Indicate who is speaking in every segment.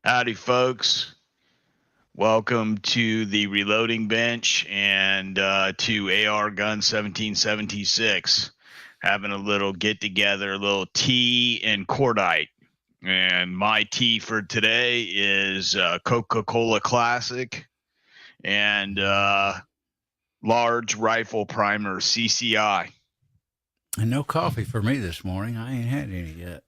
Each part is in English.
Speaker 1: Howdy, folks. Welcome to the reloading bench and to ARguns1776. Having a little get together, a little tea and Cordite. And my tea for today is Coca-Cola Classic and large rifle primer CCI.
Speaker 2: And no coffee for me this morning. I ain't had any yet.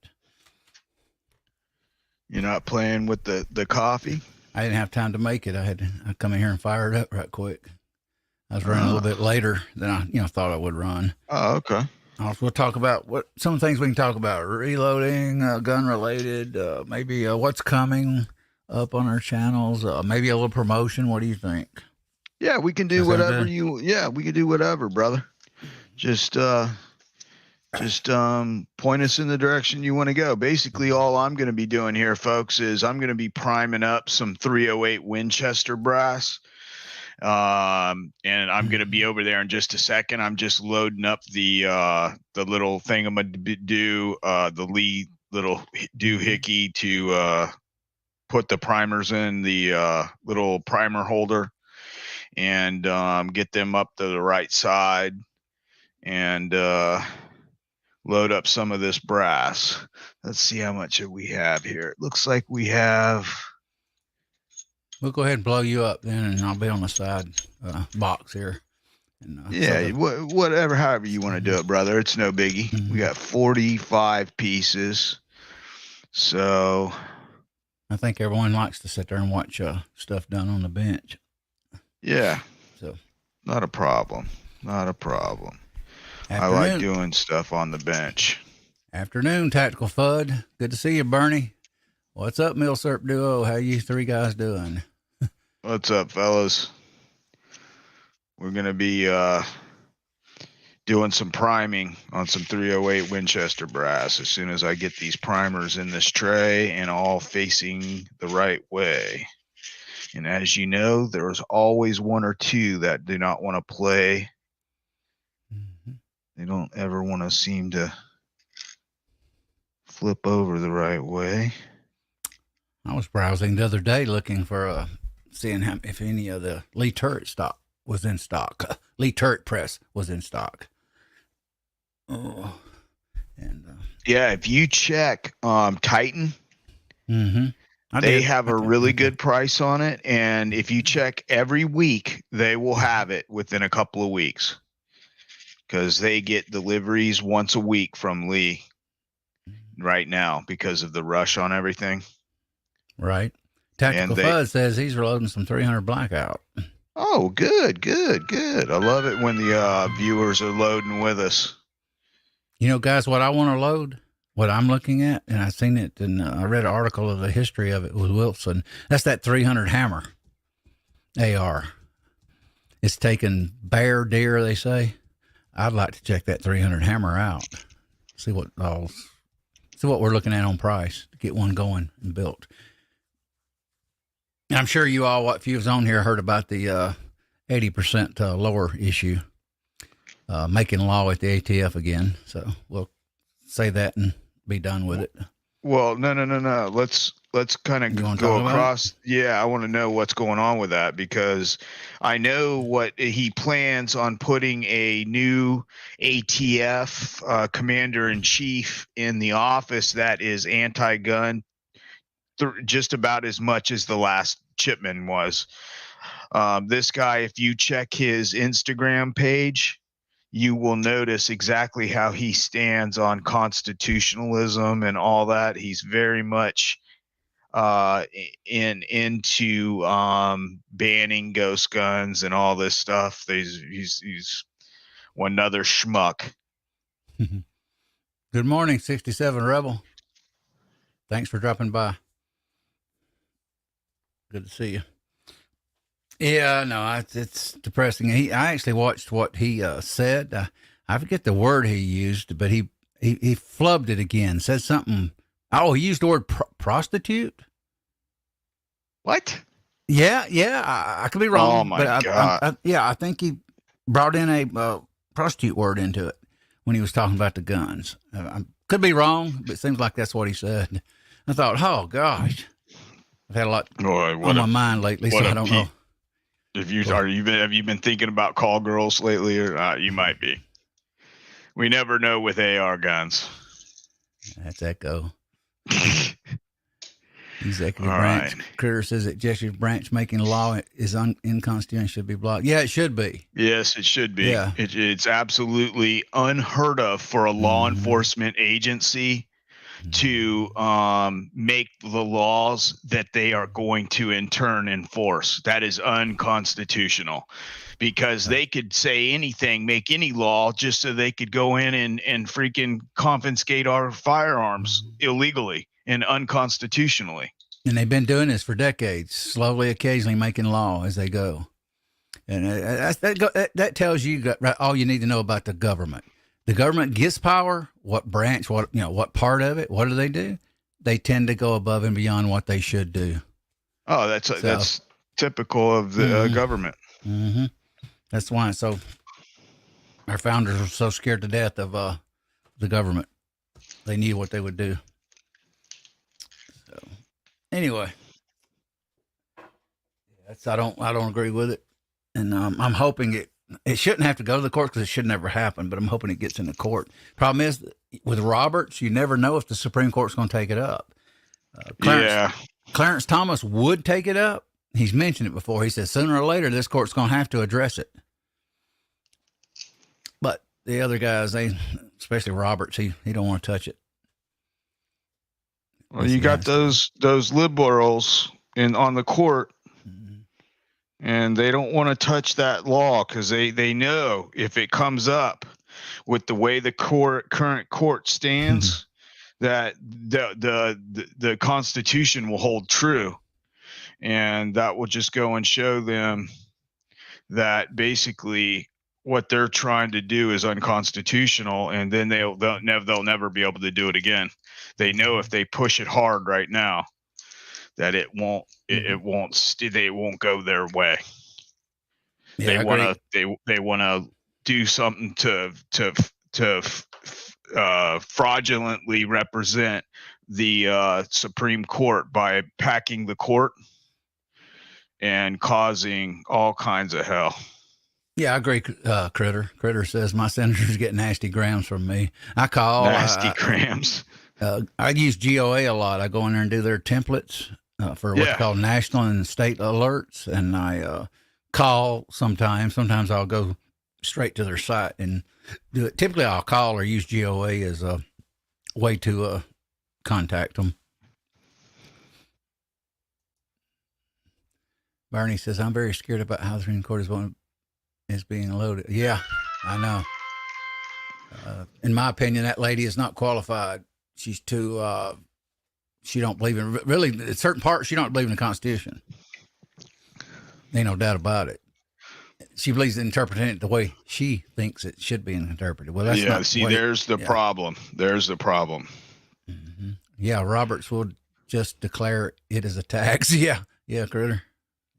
Speaker 1: You're not playing with the coffee?
Speaker 2: I didn't have time to make it. I come in here and fire it up right quick. I was running a little bit later than I thought I would run.
Speaker 1: Oh, okay.
Speaker 2: We'll talk about some things we can talk about: reloading, gun related, maybe what's coming up on our channels, maybe a little promotion. What do you think?
Speaker 1: Yeah, we can do whatever we can do whatever, brother. Just point us in the direction you want to go. Basically, all I'm going to be doing here, folks, is I'm going to be priming up some 308 Winchester brass. And I'm going to be over there in just a second. I'm just loading up the little thing I'm going to do, the Lee little doohickey to put the primers in the little primer holder and get them up to the right side and load up some of this brass. Let's see how much we have here. It looks like we have...
Speaker 2: We'll go ahead and blow you up then, and I'll be on the side box here. And,
Speaker 1: whatever, however you want to do it, brother. It's no biggie. Mm-hmm. We got 45 pieces. So...
Speaker 2: I think everyone likes to sit there and watch stuff done on the bench.
Speaker 1: Yeah.
Speaker 2: So,
Speaker 1: not a problem. Not a problem.
Speaker 2: Afternoon.
Speaker 1: I like doing stuff on the bench.
Speaker 2: Afternoon, Tactical Fud. Good to see you, Bernie. What's up, Milsurp Duo? How you three guys doing?
Speaker 1: What's up, fellas? We're going to be doing some priming on some 308 Winchester brass as soon as I get these primers in this tray and all facing the right way. And as you know, there's always one or two that do not want to play. Mm-hmm. They don't ever want to seem to flip over the right way.
Speaker 2: I was browsing the other day looking for seeing if any of the Lee turret stock was in stock. Lee turret press was in stock. Oh, and
Speaker 1: yeah, if you check Titan,
Speaker 2: mm-hmm.
Speaker 1: They have a really good price on it, and if you check every week, they will have it within a couple of weeks because they get deliveries once a week from Lee right now because of the rush on everything.
Speaker 2: Right. Tactical Fuzz says he's reloading some 300 Blackout.
Speaker 1: Oh, good. I love it when the viewers are loading with us.
Speaker 2: You know, guys, what I want to load, what I'm looking at, and I've seen it, and I read an article of the history of it with Wilson. That's that 300 Hammer AR. It's taken bear, deer, they say. I'd like to check that 300 Hammer out. See what we're looking at on price to get one going and built. I'm sure you all, what few on here, heard about the 80% lower issue making law at the ATF again. So we'll say that and be done with it.
Speaker 1: Well, no. Let's kind of go across. Yeah, I want to know what's going on with that because I know what he plans on putting a new ATF commander-in-chief in the office that is anti-gun just about as much as the last Chipman was. This guy, if you check his Instagram page, you will notice exactly how he stands on constitutionalism and all that. He's very much into banning ghost guns and all this stuff. He's one other schmuck.
Speaker 2: Good morning, 67 Rebel. Thanks for dropping by. Good to see you. Yeah, no, it's depressing. I actually watched what he said. I forget the word he used, but he flubbed it again. Said something. Oh, he used the word prostitute.
Speaker 1: What?
Speaker 2: Yeah. I could be wrong.
Speaker 1: Oh my God.
Speaker 2: I think he brought in a prostitute word into it when he was talking about the guns. I could be wrong, but it seems like that's what he said. I thought, oh gosh. I've had a lot
Speaker 1: Boy,
Speaker 2: on my mind lately, so I don't know.
Speaker 1: Have you been thinking about call girls lately, or you might be? We never know with AR guns.
Speaker 2: That's Echo. Executive
Speaker 1: All
Speaker 2: branch.
Speaker 1: right.
Speaker 2: Critter says that executive branch making law is inconstitutional, should be blocked. Yeah, it should be.
Speaker 1: Yes, it should be.
Speaker 2: Yeah.
Speaker 1: It's absolutely unheard of for a law enforcement agency to make the laws that they are going to in turn enforce. That is unconstitutional, because they could say anything, make any law just so they could go in and freaking confiscate our firearms illegally and unconstitutionally.
Speaker 2: And they've been doing this for decades, slowly, occasionally making law as they go. And that tells you all you need to know about the government. The government gets power. What branch? What part of it? What do? They tend to go above and beyond what they should do.
Speaker 1: Oh, that's typical of the government.
Speaker 2: Mm-hmm. That's why. So our founders were so scared to death of the government. They knew what they would do. So anyway, I don't agree with it, and I'm hoping it shouldn't have to go to the court, because it should never happen. But I'm hoping it gets in the court. Problem is, with Roberts, you never know if the Supreme Court's going to take it up. Clarence Thomas would take it up. He's mentioned it before. He says sooner or later this court's going to have to address it. But the other guys, especially Roberts, he don't want to touch it.
Speaker 1: Well, you got those liberals on the court, and they don't want to touch that law, because they know if it comes up with the way the current court stands, that the Constitution will hold true. And that will just go and show them that basically what they're trying to do is unconstitutional, and then they'll never be able to do it again. They know if they push it hard right now, that they won't go their way. Yeah, they want to do something to fraudulently represent the Supreme Court by packing the court and causing all kinds of hell.
Speaker 2: Yeah, I agree. Critter says my senators get nasty grams from me. I call
Speaker 1: nasty grams.
Speaker 2: I use GOA a lot. I go in there and do their templates for what's called national and state alerts, and I call sometimes. Sometimes I'll go straight to their site and do it. Typically, I'll call or use GOA as a way to contact them. Barney says, I'm very scared about how the Supreme Court is being loaded. Yeah, I know. In my opinion, that lady is not qualified. She's too, she don't believe in, really, in certain parts, she don't believe in the Constitution. Ain't no doubt about it. She believes in interpreting it the way she thinks it should be interpreted. Well, that's not
Speaker 1: there's the problem. There's the problem.
Speaker 2: Mm-hmm. Yeah, Roberts will just declare it as a tax. Yeah, Critter.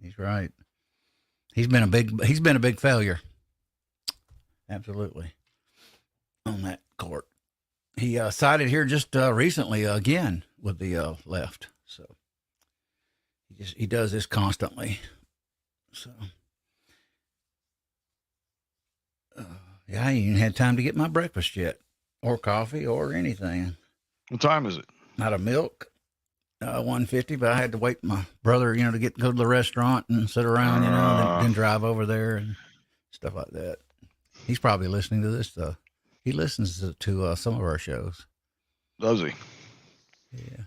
Speaker 2: He's right. He's been a big failure. Absolutely. On that court. He sided here just recently again with the left. So he does this constantly. So yeah, I ain't even had time to get my breakfast yet, or coffee, or anything.
Speaker 1: What time is it?
Speaker 2: Not a milk. 1:50, but I had to wait my brother, to go to the restaurant and sit around, then drive over there and stuff like that. He's probably listening to this stuff. He listens to some of our shows.
Speaker 1: Does he?
Speaker 2: Yeah.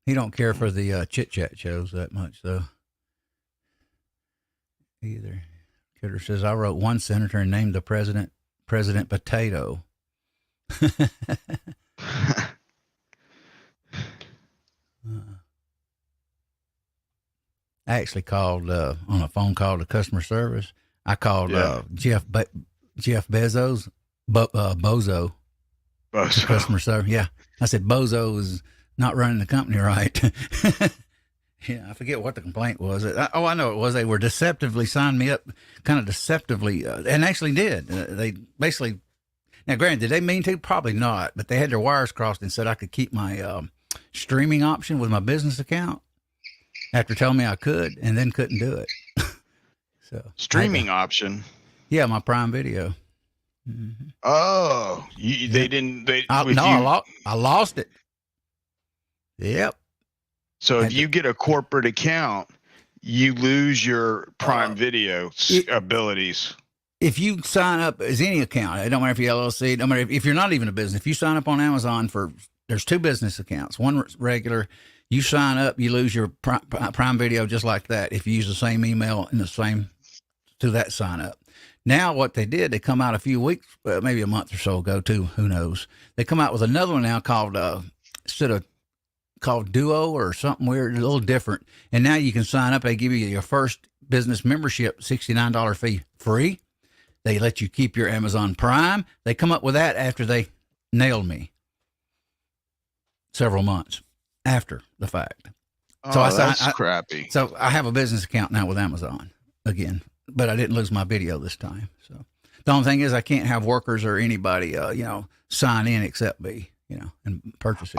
Speaker 2: He don't care for the chit chat shows that much, though. Either. Critter says, I wrote one senator and named the President Potato. I actually called on a phone call to customer service. I called Jeff Bezos, Bozo.
Speaker 1: Bozo.
Speaker 2: Customer service. Yeah. I said, Bozo is not running the company right. Yeah, I forget what the complaint was. I know it was. They were deceptively signed me up, kind of deceptively, and actually did. They basically, now granted, did they mean to? Probably not, but they had their wires crossed and said I could keep my streaming option with my business account. after telling me I could, and then couldn't do it. So
Speaker 1: Streaming option.
Speaker 2: Yeah, my Prime Video. Mm-hmm.
Speaker 1: Oh, they didn't. I
Speaker 2: lost it. Yep.
Speaker 1: So if you get a corporate account, you lose your Prime Video abilities.
Speaker 2: If you sign up as any account, it don't matter if you're LLC, it don't matter if you're not even a business. If you sign up on Amazon there's 2 business accounts, one regular. You sign up, you lose your Prime Video just like that. If you use the same email and the same to that sign up. Now what they did, they come out a few weeks, maybe a month or so ago too. Who knows? They come out with another one now called called Duo or something weird, a little different. And now you can sign up. They give you your first business membership, $69 fee free. They let you keep your Amazon Prime. They come up with that after they nailed me several months after the fact.
Speaker 1: So that's crappy.
Speaker 2: So I have a business account now with Amazon again, but I didn't lose my video this time. So the only thing is I can't have workers or anybody, sign in except me, and purchase it.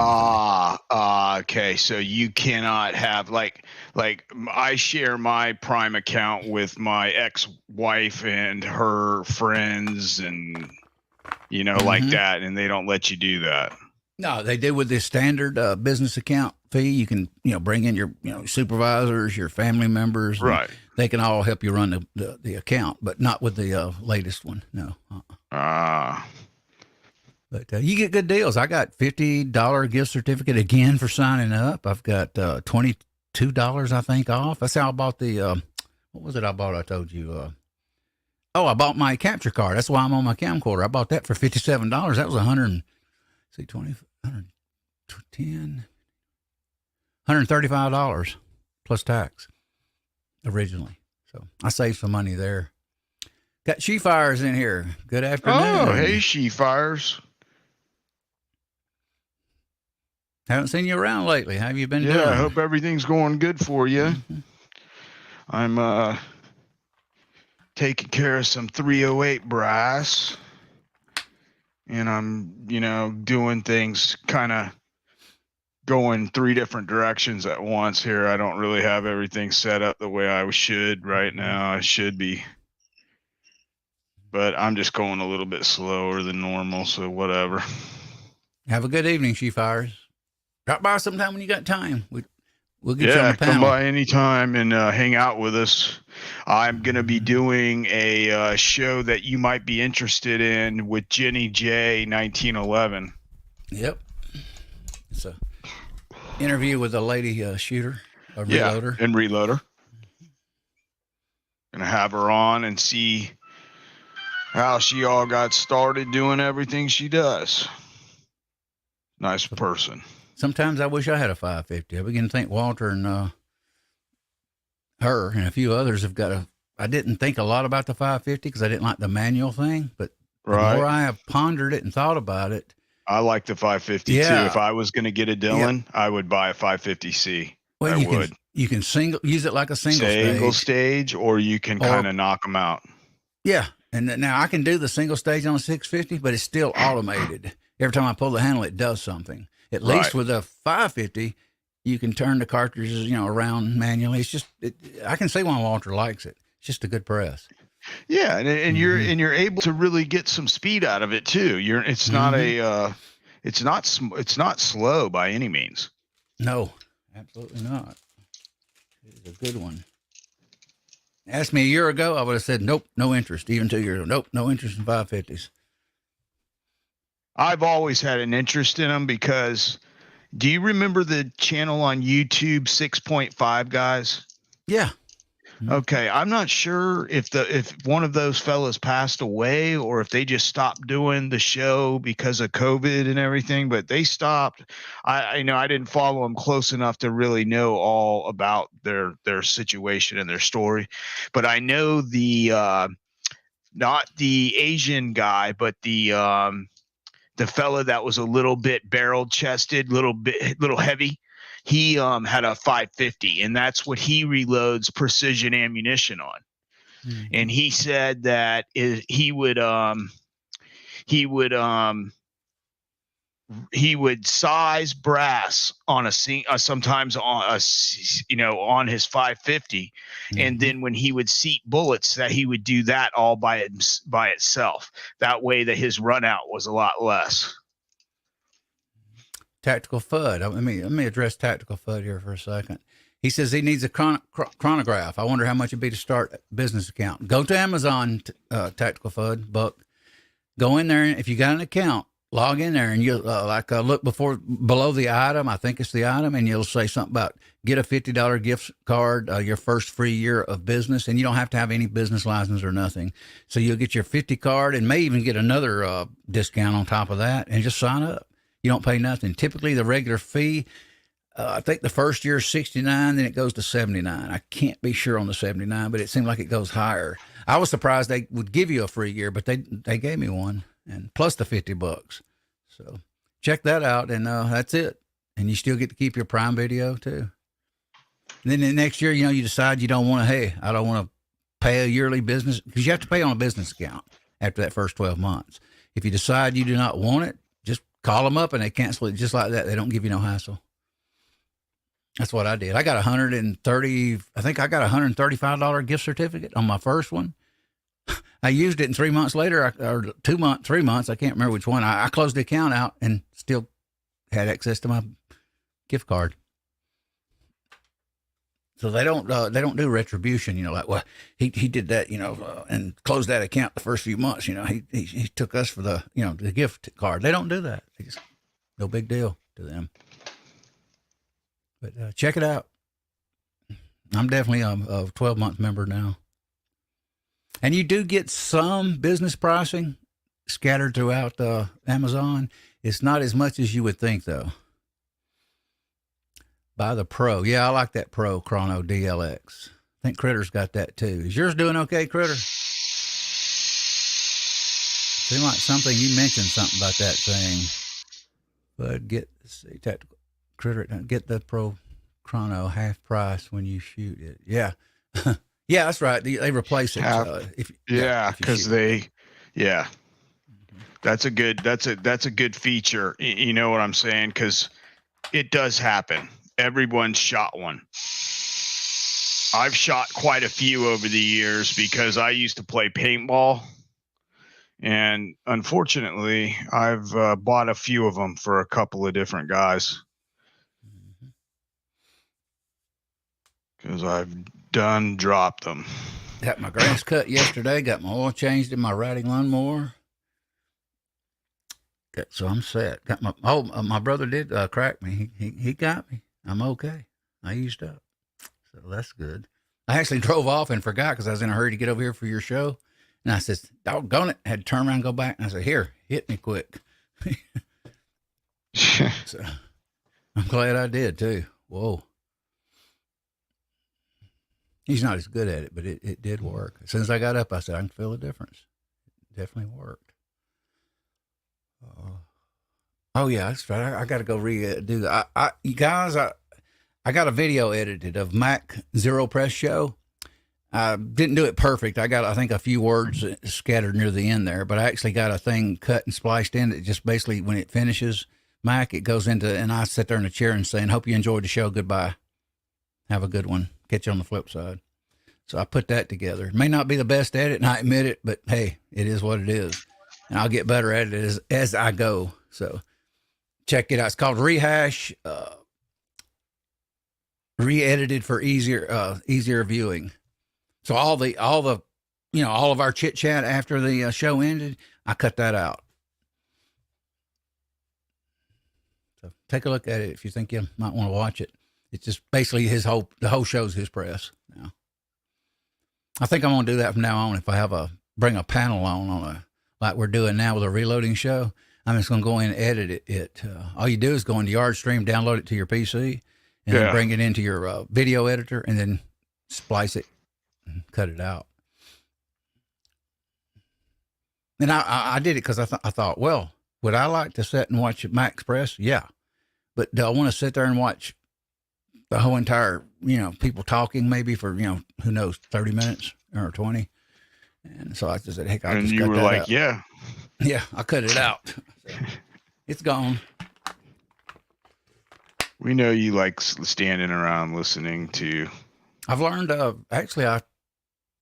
Speaker 1: Okay. So you cannot have like I share my Prime account with my ex-wife and her friends and, like that. And they don't let you do that.
Speaker 2: No, they do with the standard business account fee. You can, bring in your, supervisors, your family members.
Speaker 1: Right.
Speaker 2: They can all help you run the account, but not with the latest one. No. But you get good deals. I got $50 gift certificate again for signing up. I've got $22, I think, off. That's how I bought the, what was it I bought? I told you. I bought my capture card. That's why I'm on my camcorder. I bought that for $57. That was $135 plus tax originally. So I saved some money there. Got She Fires in here. Good afternoon.
Speaker 1: Oh, hey, She Fires.
Speaker 2: Haven't seen you around lately. How have you been doing?
Speaker 1: Yeah, I hope everything's going good for you. Mm-hmm. I'm taking care of some 308 brass. And I'm, doing things kind of going 3 different directions at once here. I don't really have everything set up the way I should right now. I should be. But I'm just going a little bit slower than normal, so whatever.
Speaker 2: Have a good evening, She Fires. Drop by sometime when you got time. We'll get you on the panel.
Speaker 1: Come by anytime and hang out with us. I'm going to be doing a show that you might be interested in with Jenny J 1911.
Speaker 2: Yep. It's a interview with a lady shooter, a reloader.
Speaker 1: Yeah, and reloader. Going to have her on and see how she all got started doing everything she does. Nice person.
Speaker 2: Sometimes I wish I had a 550. I begin to think Walter and her and a few others have got I didn't think a lot about the 550 because I didn't like the manual thing, but the more I have pondered it and thought about it.
Speaker 1: I like the 550 too. If I was going to get a Dillon, I would buy a 550C.
Speaker 2: Well, you can use it like a single
Speaker 1: stage, or you can kind of knock them out.
Speaker 2: Yeah. And now I can do the single stage on a 650, but it's still automated. Every time I pull the handle, it does something. At least with a 550, you can turn the cartridges, around manually. It's just, I can see why Walter likes it. It's just a good press.
Speaker 1: Yeah, and you're able to really get some speed out of it too. It's not it's not slow by any means.
Speaker 2: No, absolutely not. It's a good one. Asked me a year ago, I would have said nope, no interest. Even 2 years ago, nope, no interest in 550s.
Speaker 1: I've always had an interest in them because do you remember the channel on YouTube 6.5 guys?
Speaker 2: Yeah.
Speaker 1: Okay. I'm not sure if one of those fellas passed away or if they just stopped doing the show because of COVID and everything, but they stopped. I didn't follow them close enough to really know all about their situation and their story, but I know not the Asian guy, but the fella that was a little bit barrel chested, little heavy, he had a 550, and that's what he reloads precision ammunition on. Mm-hmm. And he said that he would he would size brass on sometimes on on his 550, and then when he would seat bullets, that he would do that all by itself. That way that his run out was a lot less.
Speaker 2: Tactical FUD. Let me address Tactical FUD here for a second. He says he needs a chronograph. I wonder how much it'd be to start a business account. Go to Amazon, Tactical FUD, Buck. Go in there, and if you got an account, log in there, and you'll look below the item. I think it's the item, and you'll say something about get a $50 gift card, your first free year of business, and you don't have to have any business license or nothing. So you'll get your 50 card, and may even get another discount on top of that, and just sign up. You don't pay nothing. Typically, the regular fee, I think the first year is $69, then it goes to $79. I can't be sure on the $79, but it seemed like it goes higher. I was surprised they would give you a free year, but they gave me one, and plus the $50. So check that out, and that's it. And you still get to keep your Prime Video too. And then the next year, you decide you don't want to. Hey, I don't want to pay a yearly business, because you have to pay on a business account after that first 12 months. If you decide you do not want it, just call them up and they cancel it just like that. They don't give you no hassle. That's what I did. I got $135 gift certificate on my first one. I used it, and 3 months later, or 3 months, I can't remember which one. I closed the account out and still had access to my gift card. So they don't do retribution, like, well, he did that, and closed that account the first few months. He took us for the, the gift card. They don't do that. No big deal to them. But check it out. I'm definitely a 12-month member now. And you do get some business pricing scattered throughout Amazon. It's not as much as you would think, though. Buy the Pro. Yeah, I like that Pro Chrono DLX. I think Critter's got that, too. Is yours doing okay, Critter? Seemed like something, you mentioned something about that thing. But Tactical Critter, get the Pro Chrono half price when you shoot it. Yeah. Yeah, that's right. They replace it.
Speaker 1: Because that's a good feature. You know what I'm saying? Because it does happen. Everyone's shot one. I've shot quite a few over the years because I used to play paintball, and unfortunately, I've bought a few of them for a couple of different guys because I've dropped them.
Speaker 2: Got my grass cut yesterday. Got my oil changed in my riding lawnmower. So I'm set. Got my brother did crack me. He got me. I'm okay. I used up. So that's good. I actually drove off and forgot because I was in a hurry to get over here for your show. And I said, doggone it. I had to turn around and go back. And I said, here, hit me quick. So I'm glad I did too. Whoa. He's not as good at it, but it did work. As soon as I got up, I said, I can feel the difference. It definitely worked. Oh yeah, that's right. I got to go redo that. You guys, I got a video edited of Mac Zero Press show. I didn't do it perfect. I got, I think, a few words scattered near the end there, but I actually got a thing cut and spliced in that just basically, when it finishes Mac, it goes into, and I sit there in a chair and saying, hope you enjoyed the show. Goodbye. Have a good one. Catch you on the flip side. So I put that together. It may not be the best at it, and I admit it, but hey, it is what it is. And I'll get better at it as I go. So check it out. It's called Rehash, re-edited for easier viewing. So all of our chit chat after the show ended, I cut that out. So take a look at it if you think you might want to watch it. It's just basically the whole show's his press now. I think I'm going to do that from now on. If I bring a panel on like we're doing now with a reloading show, I'm just going to go in and edit it. All you do is go into YardStream, download it to your PC, and then bring it into your video editor, and then splice it and cut it out. And I did it because I thought, well, would I like to sit and watch Mac Press? Yeah. But do I want to sit there and watch the whole entire, people talking maybe for, who knows, 30 minutes or 20? And so I just said, heck, I'll just cut that out.
Speaker 1: Yeah.
Speaker 2: Yeah, I cut it out. So it's gone.
Speaker 1: We know you like standing around listening to.
Speaker 2: I've learned, actually, I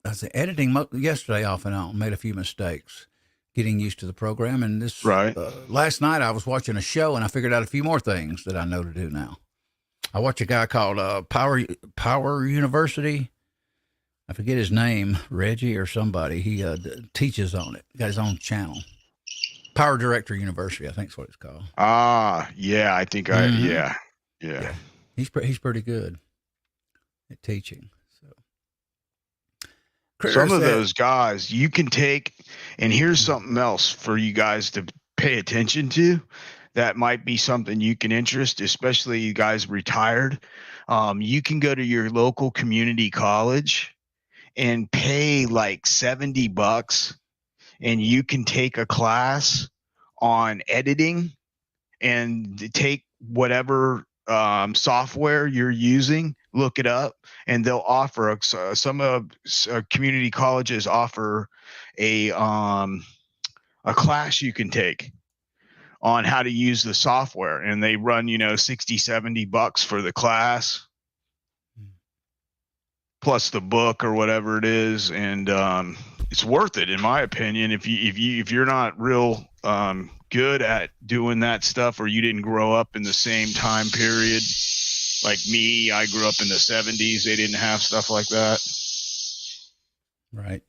Speaker 2: was editing yesterday off and on, made a few mistakes getting used to the program. And
Speaker 1: Right.
Speaker 2: last night I was watching a show and I figured out a few more things that I know to do now. I watch a guy called Power University. I forget his name, Reggie or somebody. He teaches on it. Got his own channel. Power Director University, I think is what it's called.
Speaker 1: Yeah, I think
Speaker 2: Mm-hmm.
Speaker 1: yeah.
Speaker 2: He's pretty good at teaching. So
Speaker 1: Some of those guys you can take, and here's something else for you guys to pay attention to. That might be something you can interest, especially you guys retired. You can go to your local community college and pay like $70, and you can take a class on editing and take whatever software you're using, look it up, and they'll offer some of community colleges offer a class you can take on how to use the software, and they run 60 $70 for the class plus the book or whatever it is, and it's worth it in my opinion. If you're not real good at doing that stuff, or you didn't grow up in the same time period like me, I grew up in the 70s. They didn't have stuff like that.
Speaker 2: Right.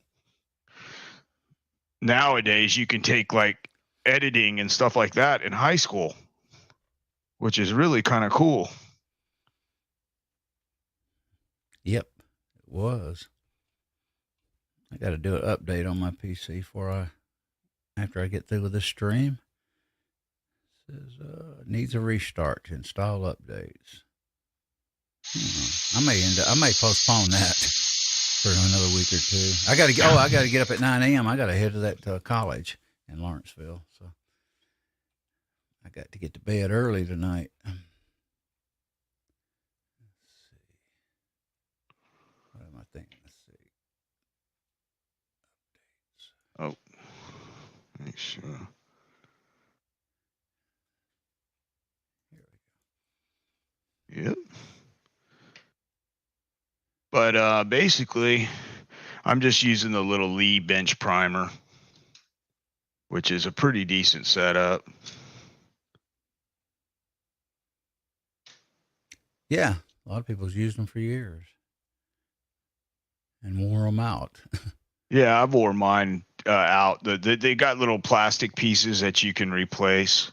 Speaker 1: Nowadays you can take like editing and stuff like that in high school, which is really kind of cool.
Speaker 2: Yep, it was. I got to do an update on my PC after I get through with this stream. It says needs a restart to install updates. I may postpone that for another week or two. I got to get up at 9 a.m. I got to head to that college in Lawrenceville, so I got to get to bed early tonight. Let's see. What am I thinking? Let's see.
Speaker 1: Oh, make sure. Yep. But basically, I'm just using the little Lee bench primer, which is a pretty decent setup.
Speaker 2: Yeah, a lot of people's used them for years and wore them out.
Speaker 1: Yeah, I've wore mine out. They got little plastic pieces that you can replace,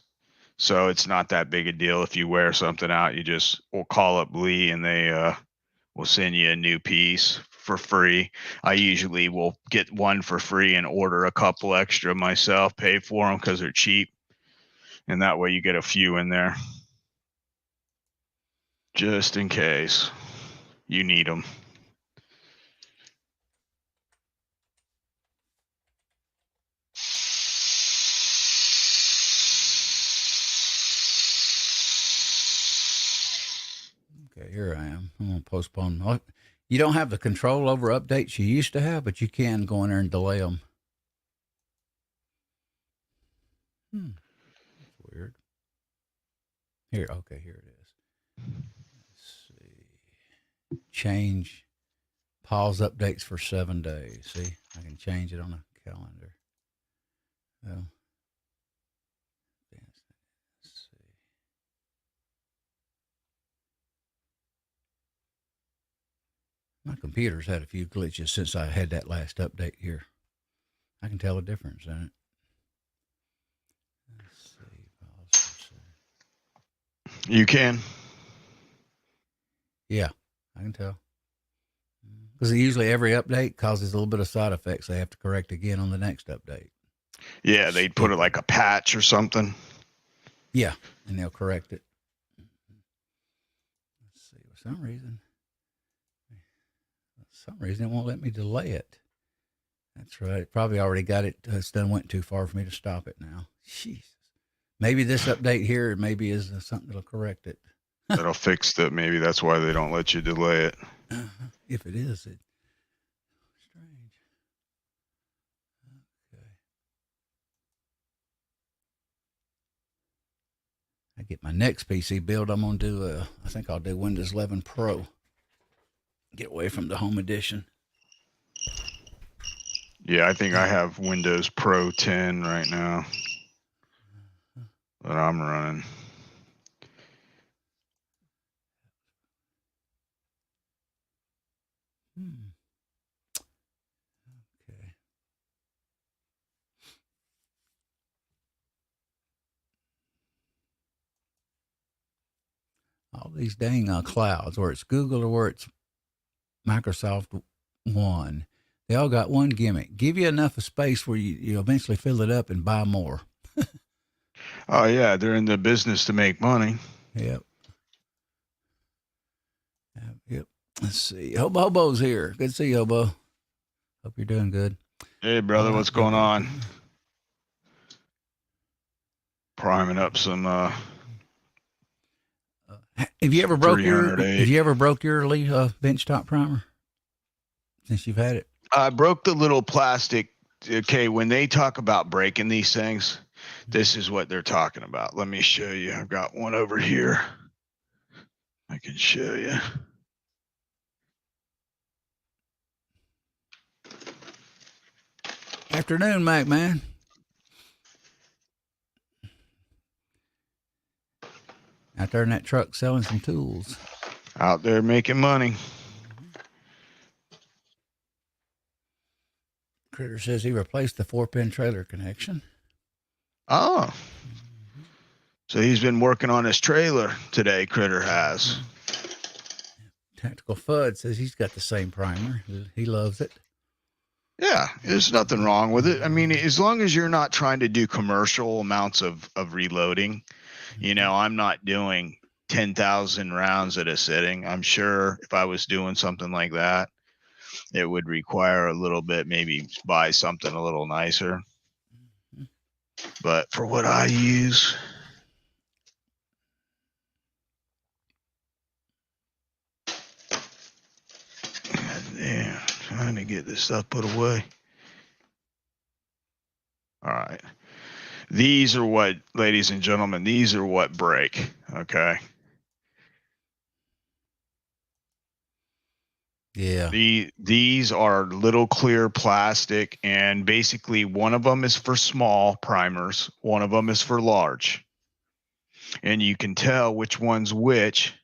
Speaker 1: so it's not that big a deal if you wear something out. You just will call up Lee, and they will send you a new piece for free. I usually will get one for free and order a couple extra myself, pay for them because they're cheap, and that way you get a few in there just in case you need them.
Speaker 2: Okay, here I am. I'm going to postpone. You don't have the control over updates you used to have, but you can go in there and delay them. That's weird. Here it is. Let's see. Change pause updates for 7 days. See, I can change it on a calendar. Well, let's see. My computer's had a few glitches since I had that last update here. I can tell a difference in it. Let's see. Pause for
Speaker 1: You can.
Speaker 2: Yeah, I can tell. Because usually every update causes a little bit of side effects they have to correct again on the next update.
Speaker 1: Yeah, they'd put it like a patch or something.
Speaker 2: Yeah, and they'll correct it. Let's see. For some reason, it won't let me delay it. That's right. It probably already got it. It's done went too far for me to stop it now. Jesus. Maybe this update here maybe is something that'll correct it.
Speaker 1: That'll fix that. Maybe that's why they don't let you delay it.
Speaker 2: If it is, it's strange. Okay. I get my next PC build, I'm going to do, I think I'll do Windows 11 Pro. Get away from the Home Edition.
Speaker 1: Yeah, I think I have Windows Pro 10 right now that I'm running.
Speaker 2: Okay. All these dang clouds, where it's Google or where it's Microsoft One, they all got one gimmick. Give you enough of space where you eventually fill it up and buy more.
Speaker 1: Oh, yeah, they're in the business to make money.
Speaker 2: Yep. Yep. Let's see. Hobo's here. Good to see you, Hobo. Hope you're doing good.
Speaker 1: Hey, brother, what's going on? Priming up some.
Speaker 2: Have you ever broke your Lee benchtop primer since you've had it?
Speaker 1: I broke the little plastic. Okay, when they talk about breaking these things, this is what they're talking about. Let me show you. I've got one over here. I can show you.
Speaker 2: Afternoon, Mac man. Out there in that truck selling some tools.
Speaker 1: Out there making money.
Speaker 2: Critter says he replaced the 4-pin trailer connection.
Speaker 1: Oh. So he's been working on his trailer today, Critter has.
Speaker 2: Tactical Fudd says he's got the same primer. He loves it.
Speaker 1: Yeah, there's nothing wrong with it. I mean, as long as you're not trying to do commercial amounts of reloading, I'm not doing 10,000 rounds at a sitting. I'm sure if I was doing something like that, it would require a little bit, maybe buy something a little nicer. But for what I use, yeah, trying to get this stuff put away. All right. These are what, ladies and gentlemen, these are what break. Okay.
Speaker 2: Yeah.
Speaker 1: These are little clear plastic, and basically one of them is for small primers, one of them is for large. And you can tell which one's which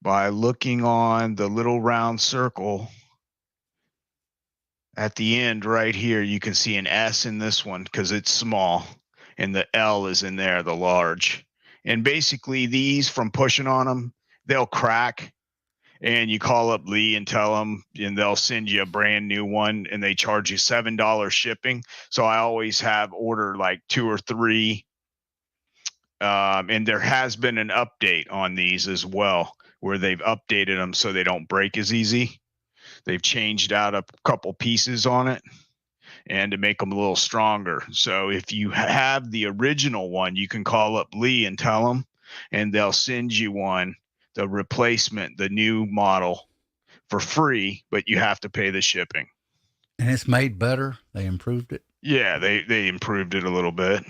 Speaker 1: by looking on the little round circle at the end right here. You can see an S in this one because it's small, and the L is in there, the large. And basically these, from pushing on them, they'll crack. And you call up Lee and tell them, and they'll send you a brand new one, and they charge you $7 shipping. So I always have ordered like 2 or 3. And there has been an update on these as well, where they've updated them so they don't break as easy. They've changed out a couple pieces on it and to make them a little stronger. So if you have the original one, you can call up Lee and tell them, and they'll send you one, the replacement, the new model, for free, but you have to pay the shipping.
Speaker 2: And it's made better? They improved it?
Speaker 1: Yeah, they improved it a little bit.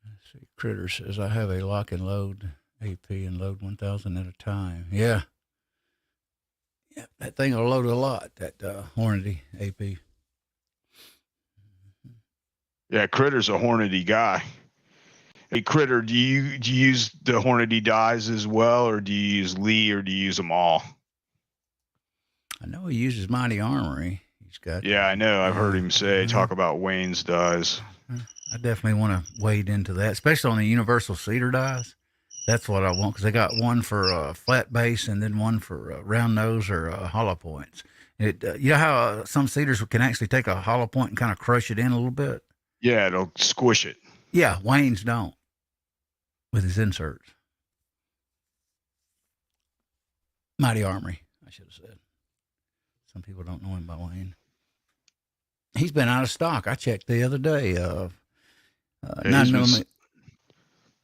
Speaker 2: Let's see. Critter says, I have a lock and load AP and load 1,000 at a time. Yeah. Yeah, that thing will load a lot, that Hornady AP.
Speaker 1: Yeah, Critter's a Hornady guy. Hey, Critter, do you use the Hornady dies as well, or do you use Lee, or do you use them all?
Speaker 2: I know he uses Mighty Armory. He's got.
Speaker 1: Yeah, I know. I've heard him talk about Wayne's dies.
Speaker 2: I definitely want to wade into that, especially on the universal cedar dies. That's what I want, because they got one for flat base and then one for round nose or hollow points. You know how some cedars can actually take a hollow point and kind of crush it in a little bit?
Speaker 1: Yeah, it'll squish it.
Speaker 2: Yeah, Wayne's don't with his inserts. Mighty Armory, I should have said. Some people don't know him by Wayne. He's been out of stock. I checked the other day. 9mm.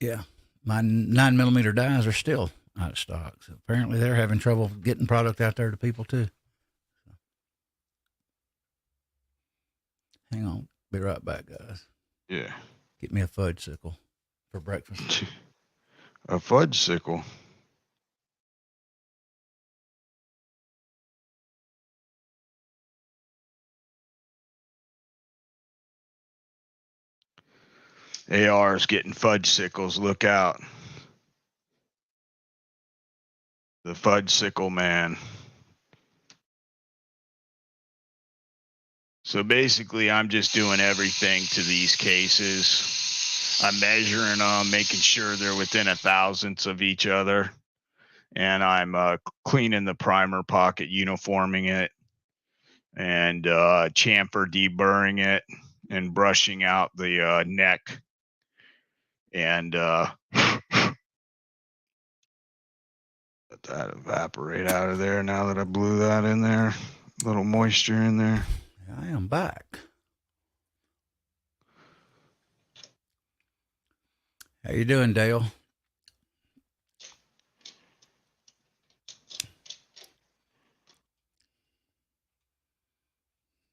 Speaker 2: Yeah, my 9mm dies are still out of stock. So apparently they're having trouble getting product out there to people too. So. Hang on. Be right back, guys.
Speaker 1: Yeah.
Speaker 2: Get me a fudge sickle for breakfast.
Speaker 1: A fudge sickle. AR's getting fudge sickles. Look out. The fudge sickle man. So basically, I'm just doing everything to these cases. I'm measuring them, making sure they're within 1,000ths of each other. And I'm cleaning the primer pocket, uniforming it, and chamfer deburring it, and brushing out the neck. And let that evaporate out of there now that I blew that in there. A little moisture in there.
Speaker 2: I am back. How you doing, Dale?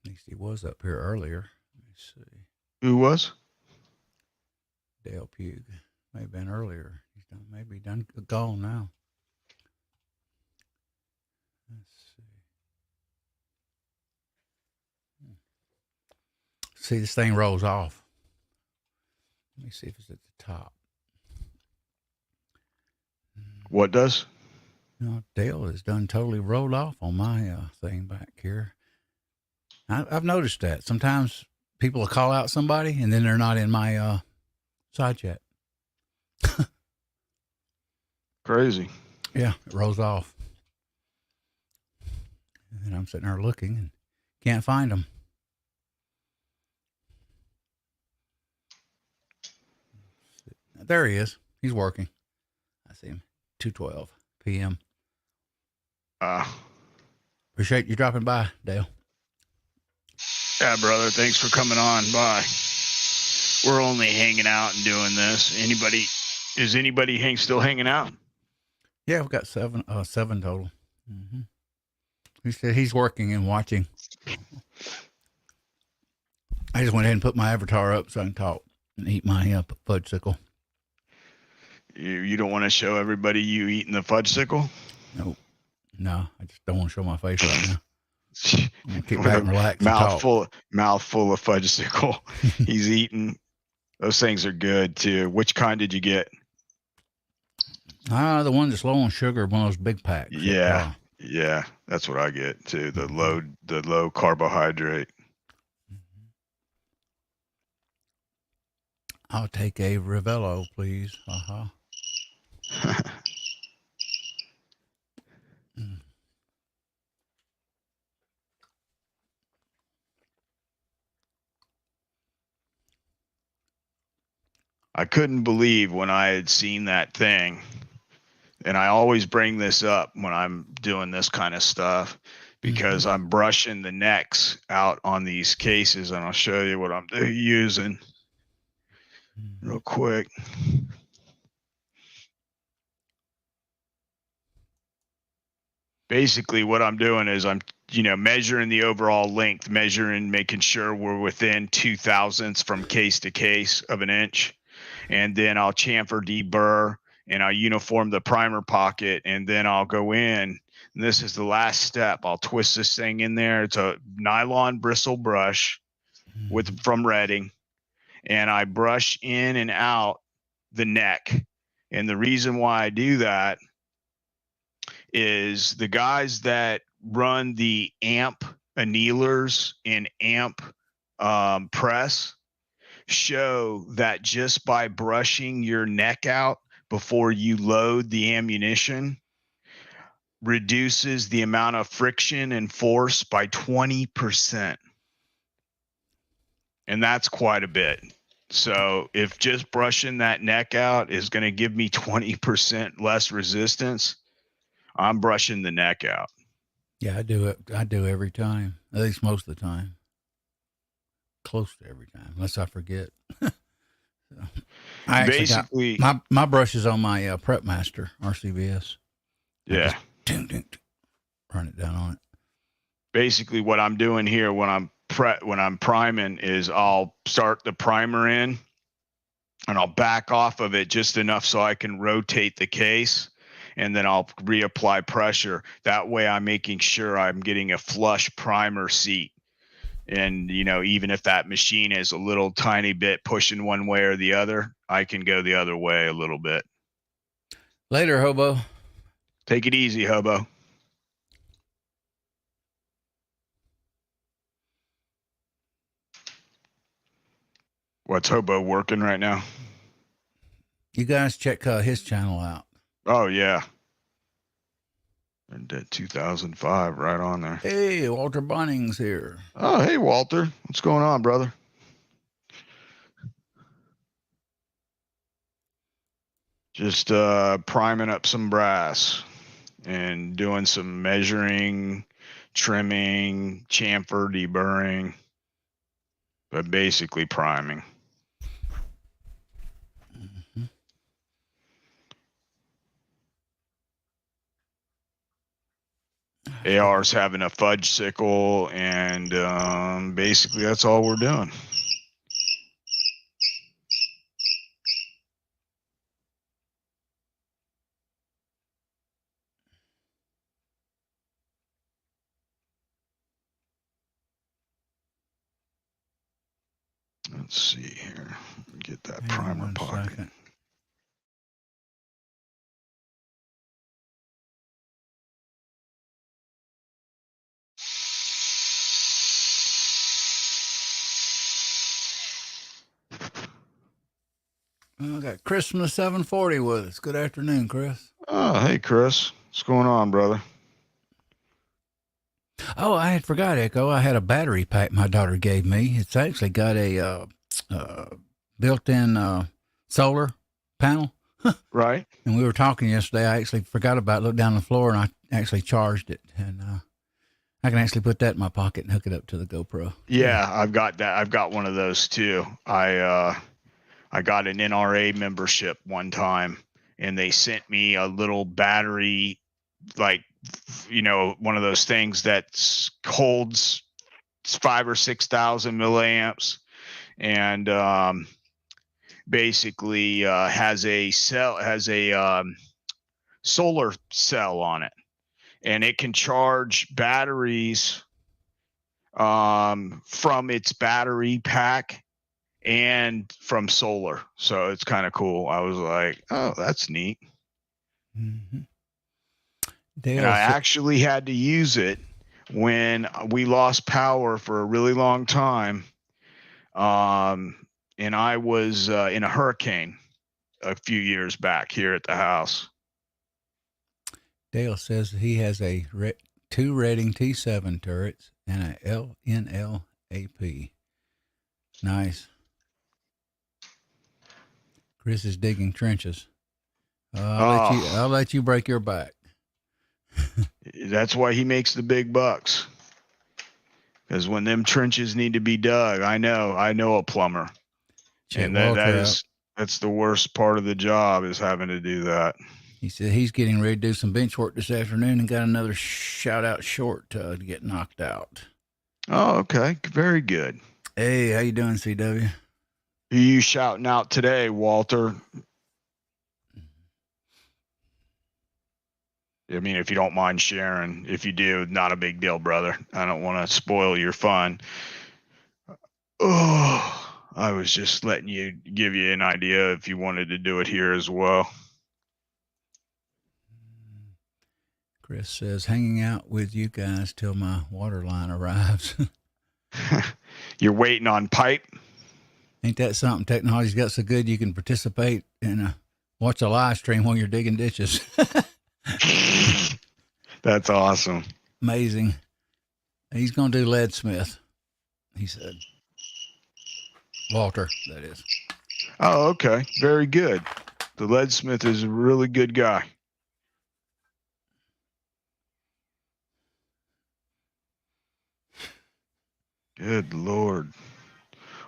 Speaker 2: At least he was up here earlier. Let me see.
Speaker 1: Who was?
Speaker 2: Dale Pugh. May have been earlier. He's done, maybe done gone now. Let's see. See, this thing rolls off. Let me see if it's at the top.
Speaker 1: What does?
Speaker 2: No, Dale has done totally rolled off on my thing back here. I've noticed that. Sometimes people will call out somebody and then they're not in my side chat.
Speaker 1: Crazy.
Speaker 2: Yeah, it rolls off. And I'm sitting there looking and can't find them. There he is. He's working. I see him. 2:12 p.m. Appreciate you dropping by, Dale.
Speaker 1: Yeah, brother. Thanks for coming on by. We're only hanging out and doing this. Is anybody still hanging out?
Speaker 2: Yeah, we've got seven total. Mm-hmm. He said he's working and watching. I just went ahead and put my avatar up so I can talk and eat my fudge-sicle.
Speaker 1: You don't want to show everybody you eating the fudge-sicle?
Speaker 2: Nope. No, I just don't want to show my face right now. I'm gonna keep back and relax.
Speaker 1: Mouthful of fudge-sicle. He's eating. Those things are good too. Which kind did you get?
Speaker 2: The one that's low on sugar, one of those big packs.
Speaker 1: Yeah, yeah, that's what I get too. The low carbohydrate.
Speaker 2: I'll take a Ravello, please.
Speaker 1: I couldn't believe when I had seen that thing, and I always bring this up when I'm doing this kind of stuff because I'm brushing the necks out on these cases, and I'll show you what I'm using real quick. Basically, what I'm doing is I'm measuring the overall length, making sure we're within 2,000ths from case to case of an inch. And then I'll chamfer deburr and I'll uniform the primer pocket, and then I'll go in. And this is the last step. I'll twist this thing in there. It's a nylon bristle brush from Redding, and I brush in and out the neck. And the reason why I do that is the guys that run the amp annealers and amp press show that just by brushing your neck out before you load the ammunition reduces the amount of friction and force by 20%. And that's quite a bit. So if just brushing that neck out is going to give me 20% less resistance, I'm brushing the neck out.
Speaker 2: Yeah, I do it. I do every time, at least most of the time. Close to every time, unless I forget. I basically got my brush is on my Prep Master RCBS.
Speaker 1: Yeah,
Speaker 2: run it down on it.
Speaker 1: Basically, what I'm doing here when I'm priming is I'll start the primer in, and I'll back off of it just enough so I can rotate the case, and then I'll reapply pressure. That way I'm making sure I'm getting a flush primer seat. And, you know, even if that machine is a little tiny bit pushing one way or the other, I can go the other way a little bit.
Speaker 2: Later, Hobo.
Speaker 1: Take it easy, Hobo. What's Hobo working right now?
Speaker 2: You guys check his channel out.
Speaker 1: Oh, yeah. And 2005, right on there.
Speaker 2: Hey, Walter Bunnings here.
Speaker 1: Oh, hey, Walter. What's going on, brother? Just priming up some brass and doing some measuring, trimming, chamfer, deburring, but basically priming. AR's having a fudge sickle, and basically that's all we're doing. Let's see here. Get that primer pocket.
Speaker 2: Second. I got Chris from the 740 with us. Good afternoon, Chris.
Speaker 1: Oh, hey, Chris. What's going on, brother?
Speaker 2: Oh, I had forgot, Echo. I had a battery pack my daughter gave me. It's actually got a built-in solar panel.
Speaker 1: Right.
Speaker 2: And we were talking yesterday. I actually forgot about it, looked down on the floor, and I actually charged it. And I can actually put that in my pocket and hook it up to the GoPro.
Speaker 1: Yeah, I've got that. I've got one of those too. I got an NRA membership one time, and they sent me a little battery, like, you know, one of those things that holds 5,000 or 6,000 milliamps, and basically has a solar cell on it, and it can charge batteries from its battery pack and from solar. So it's kind of cool. I was like, oh, that's neat.
Speaker 2: Mm-hmm.
Speaker 1: And I actually had to use it when we lost power for a really long time. And I was in a hurricane a few years back here at the house.
Speaker 2: Dale says he has two Reading T7 turrets and a LNL AP. Nice. Chris is digging trenches. I'll let you break your back.
Speaker 1: That's why he makes the big bucks. Because when them trenches need to be dug, I know a plumber. And that's the worst part of the job, is having to do that.
Speaker 2: He said he's getting ready to do some bench work this afternoon and got another shout out short to get knocked out.
Speaker 1: Oh, okay. Very good.
Speaker 2: Hey, how you doing, CW?
Speaker 1: Who you shouting out today, Walter? I mean, if you don't mind sharing. If you do, not a big deal, brother. I don't want to spoil your fun. Oh, I was just give you an idea if you wanted to do it here as well.
Speaker 2: Chris says, hanging out with you guys till my water line arrives.
Speaker 1: You're waiting on pipe?
Speaker 2: Ain't that something? Technology's got so good you can participate and watch a live stream while you're digging ditches.
Speaker 1: That's awesome.
Speaker 2: Amazing. He's going to do leadsmith, he said. Walter, that is.
Speaker 1: Oh, okay. Very good. The leadsmith is a really good guy. Good Lord.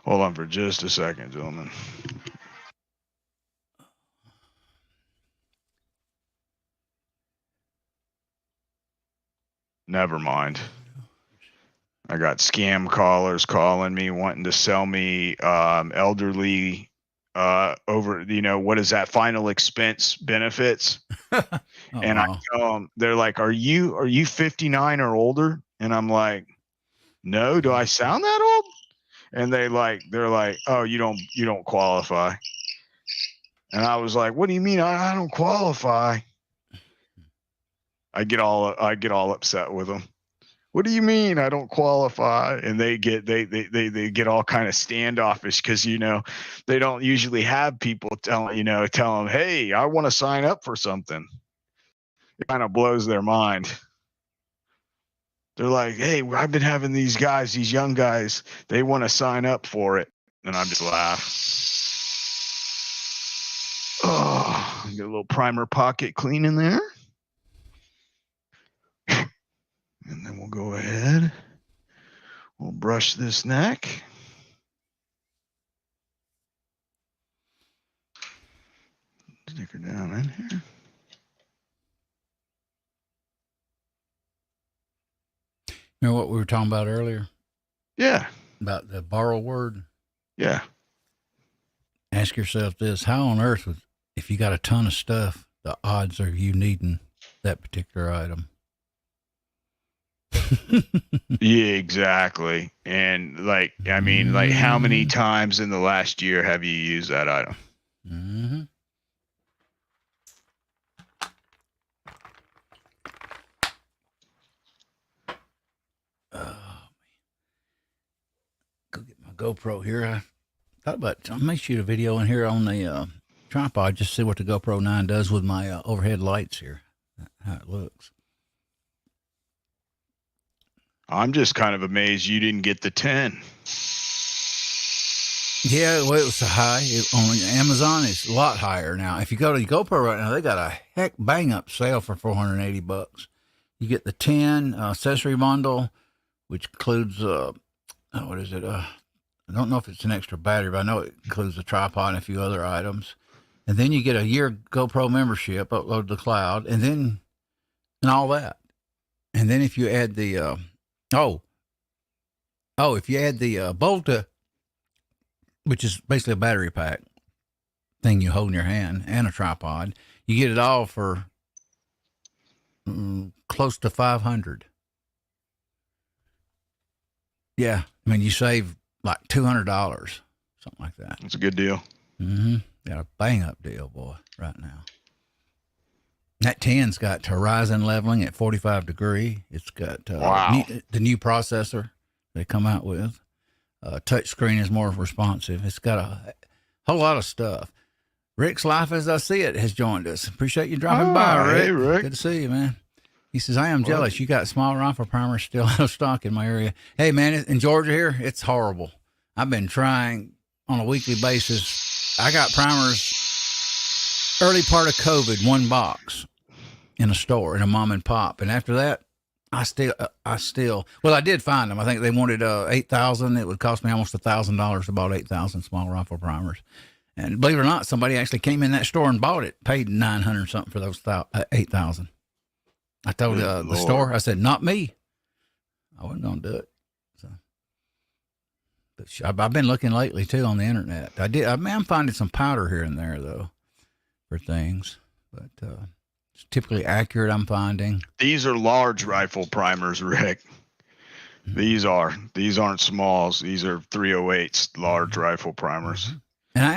Speaker 1: Hold on for just a second, gentlemen. Never mind. I got scam callers calling me, wanting to sell me elderly over, what is that final expense benefits? And I tell them, they're like, are you 59 or older? And I'm like, no, do I sound that old? And they're like, oh, you don't qualify. And I was like, what do you mean I don't qualify? I get all upset with them. What do you mean I don't qualify? And they get get all kind of standoffish because they don't usually have people tell them, hey, I want to sign up for something. It kind of blows their mind. They're like, hey, I've been having these young guys, they want to sign up for it. And I'm just laugh. Oh, get a little primer pocket clean in there. And then we'll go ahead. We'll brush this neck. Stick her down in here.
Speaker 2: Remember what we were talking about earlier?
Speaker 1: Yeah.
Speaker 2: About the borrow word?
Speaker 1: Yeah.
Speaker 2: Ask yourself this. How on earth, if you got a ton of stuff, the odds are you needing that particular item?
Speaker 1: Yeah, exactly. And how many times in the last year have you used that item?
Speaker 2: Mm-hmm. Go get my GoPro here. I thought about I may shoot a video in here on the tripod, just see what the GoPro 9 does with my overhead lights here, how it looks.
Speaker 1: I'm just kind of amazed you didn't get the 10.
Speaker 2: Yeah, well, it was so high. On Amazon, it's a lot higher now. If you go to the GoPro right now, they got a heck bang up sale for $480. You get the 10 accessory bundle, which includes what is it? I don't know if it's an extra battery, but I know it includes a tripod and a few other items. And then you get a year GoPro membership, upload to the cloud, and all that. And then if you add the if you add the Volta, which is basically a battery pack thing you hold in your hand and a tripod, you get it all for close to $500. Yeah, I mean, you save like $200, something like that.
Speaker 1: That's a good deal.
Speaker 2: Mm-hmm. Got a bang up deal, boy, right now. That 10's got horizon leveling at 45 degree. It's got the new processor they come out with. Touch screen is more responsive. It's got a whole lot of stuff. Rick's Life as I See It has joined us. Appreciate you dropping by, Rick.
Speaker 1: Hey, Rick.
Speaker 2: Good to see you, man. He says, I am jealous. You got small rifle primers still out of stock in my area. Hey, man, in Georgia here, it's horrible. I've been trying on a weekly basis. I got primers early part of COVID, one box in a store, in a mom and pop. And after that, I did find them. I think they wanted 8,000. It would cost me almost $1,000 to buy 8,000 small rifle primers. And believe it or not, somebody actually came in that store and bought it, paid $900 something for those 8,000. I told the store, I said, not me. I wasn't going to do it. So, but I've been looking lately too on the internet. I'm finding some powder here and there though for things, but it's typically accurate. I'm finding
Speaker 1: these are large rifle primers, Rick. Mm-hmm. These aren't smalls. These are 308s, large rifle primers. Mm-hmm.
Speaker 2: And I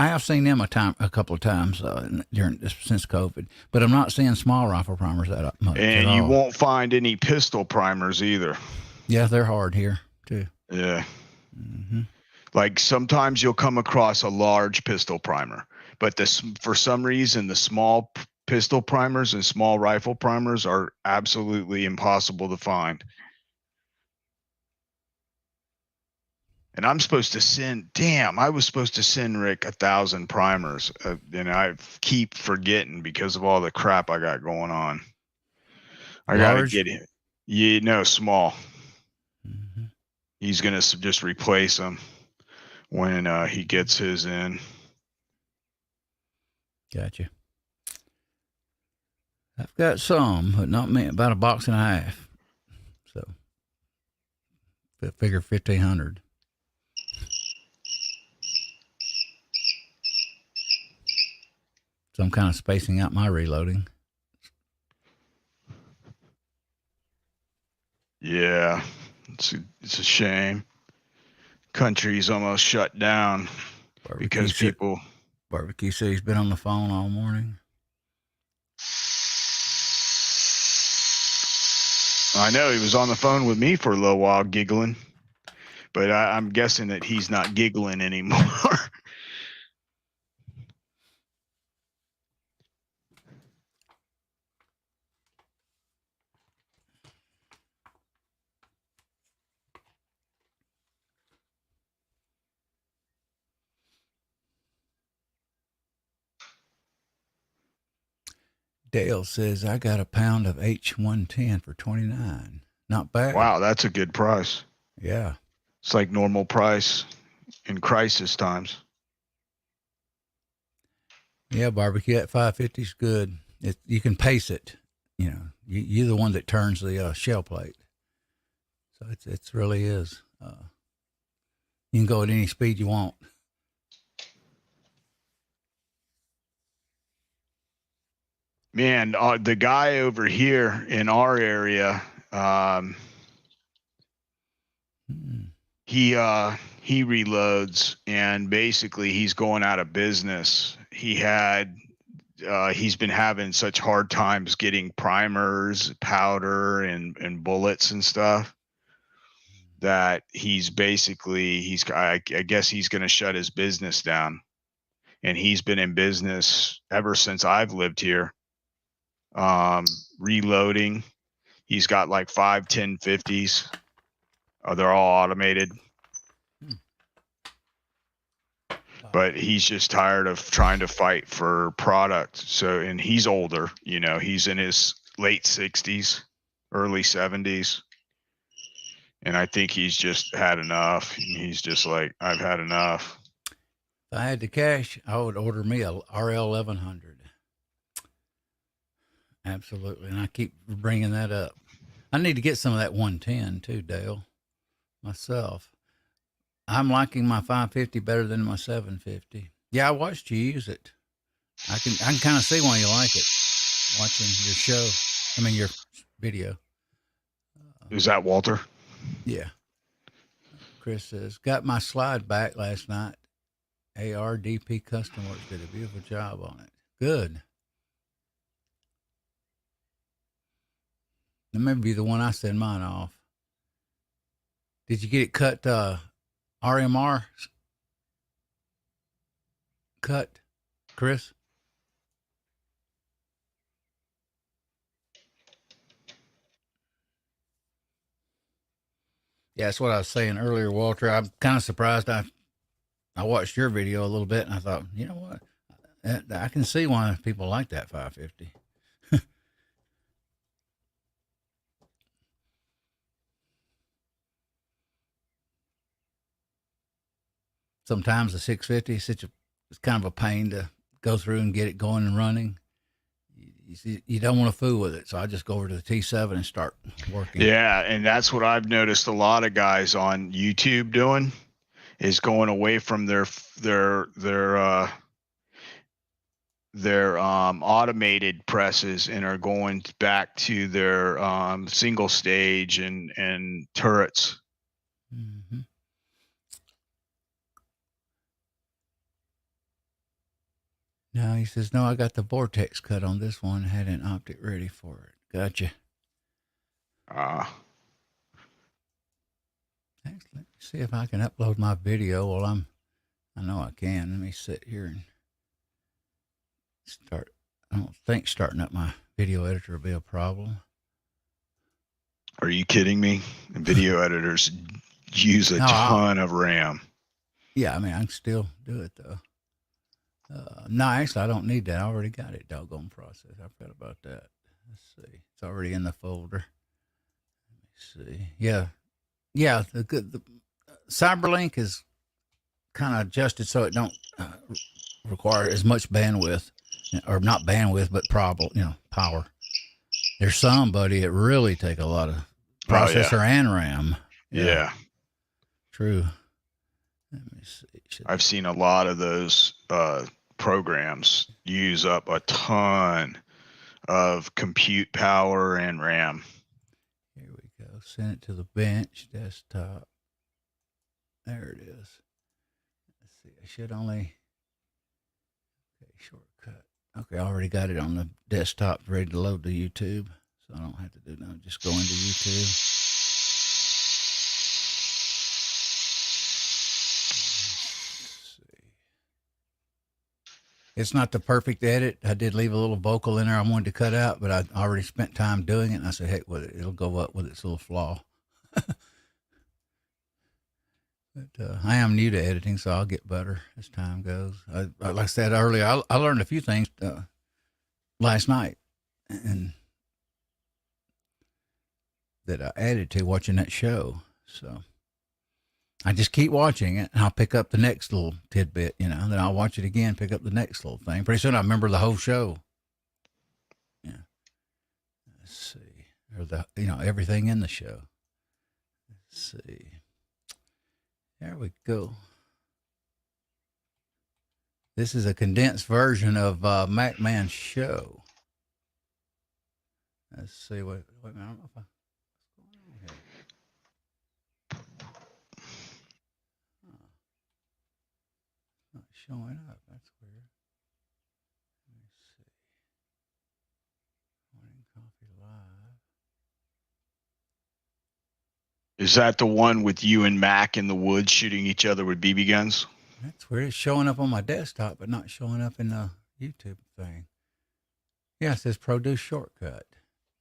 Speaker 2: have seen them a couple of times since COVID, but I'm not seeing small rifle primers that much.
Speaker 1: And you won't find any pistol primers either.
Speaker 2: Yeah, they're hard here too.
Speaker 1: Yeah. Mm-hmm. Like sometimes you'll come across a large pistol primer, but for some reason the small pistol primers and small rifle primers are absolutely impossible to find. And I was supposed to send Rick 1,000 primers. And I keep forgetting because of all the crap I got going on. I got to get it. Yeah, no, small. Mm-hmm. He's going to just replace them when he gets his in.
Speaker 2: Gotcha. I've got some, but not many, about a box and a half. So, figure 1,500. So I'm kind of spacing out my reloading.
Speaker 1: Yeah, it's a shame. Country's almost shut down because people.
Speaker 2: Barbecue said he's been on the phone all morning.
Speaker 1: I know he was on the phone with me for a little while giggling, but I'm guessing that he's not giggling anymore.
Speaker 2: Dale says, I got a pound of H110 for $29. Not bad.
Speaker 1: Wow, that's a good price.
Speaker 2: Yeah.
Speaker 1: It's like normal price in crisis times.
Speaker 2: Yeah, barbecue at 550 is good. You can pace it. You know, you're the one that turns the shell plate. So it really is. You can go at any speed you want.
Speaker 1: Man, the guy over here in our area, he reloads, and basically he's going out of business. He's been having such hard times getting primers, powder, and bullets and stuff that I guess he's going to shut his business down. And he's been in business ever since I've lived here. Reloading. He's got like 5, 10, 50s. They're all automated. But he's just tired of trying to fight for product. So, and he's older, you know, he's in his late 60s, early 70s. And I think he's just had enough. He's just like, I've had enough.
Speaker 2: If I had the cash, I would order me a RL 1100. Absolutely. And I keep bringing that up. I need to get some of that 110 too, Dale, myself. I'm liking my 550 better than my 750. Yeah, I watched you use it. I can kind of see why you like it. Watching your video.
Speaker 1: Is that Walter?
Speaker 2: Yeah. Chris says, got my slide back last night. ARDP Custom Works did a beautiful job on it. Good. That may be the one I send mine off. Did you get it cut RMR cut, Chris? Yeah, that's what I was saying earlier, Walter. I'm kind of surprised. I watched your video a little bit, and I thought, you know what? I can see why people like that 550. Sometimes the 650 it's kind of a pain to go through and get it going and running. You don't want to fool with it, so I just go over to the T7 and start working.
Speaker 1: Yeah, and that's what I've noticed a lot of guys on YouTube doing, is going away from their automated presses and are going back to their single stage and turrets.
Speaker 2: Mm-hmm. No, he says, no, I got the vortex cut on this one. Had an optic ready for it. Gotcha. Thanks. Let me see if I can upload my video while I know I can. Let me sit here and start. I don't think starting up my video editor will be a problem.
Speaker 1: Are you kidding me? Video editors use a ton of RAM.
Speaker 2: Yeah, I mean, I can still do it, though. No, actually, I don't need that. I already got it, doggone process. I forgot about that. Let's see. It's already in the folder. Let me see. Yeah. The CyberLink is kind of adjusted so it don't require as much bandwidth, or not bandwidth, but power. There's some, buddy, it really take a lot of processor and RAM.
Speaker 1: Yeah.
Speaker 2: True. Let me see.
Speaker 1: I've seen a lot of those programs use up a ton of compute power and RAM.
Speaker 2: Here we go. Send it to the bench desktop. There it is. Let's see. I should only. Okay, shortcut. Okay, I already got it on the desktop ready to load to YouTube. So I don't have to do nothing. Just go into YouTube. It's not the perfect edit. I did leave a little vocal in there I wanted to cut out, but I already spent time doing it, and I said, heck with it. It'll go up with its little flaw. But I am new to editing, so I'll get better as time goes. Like I said earlier, I learned a few things last night and that I added to watching that show. So I just keep watching it, and I'll pick up the next little tidbit, then I'll watch it again, pick up the next little thing. Pretty soon I remember the whole show. Yeah. Let's see. Or everything in the show. Let's see. There we go. This is a condensed version of MacMan's show. Let's see wait a minute. I don't know if what's going on here. Not showing up. That's weird. Let me see. Morning Coffee Live.
Speaker 1: Is that the one with you and Mac in the woods shooting each other with BB guns?
Speaker 2: That's weird. It's showing up on my desktop, but not showing up in the YouTube thing. Yeah, it says produce shortcut.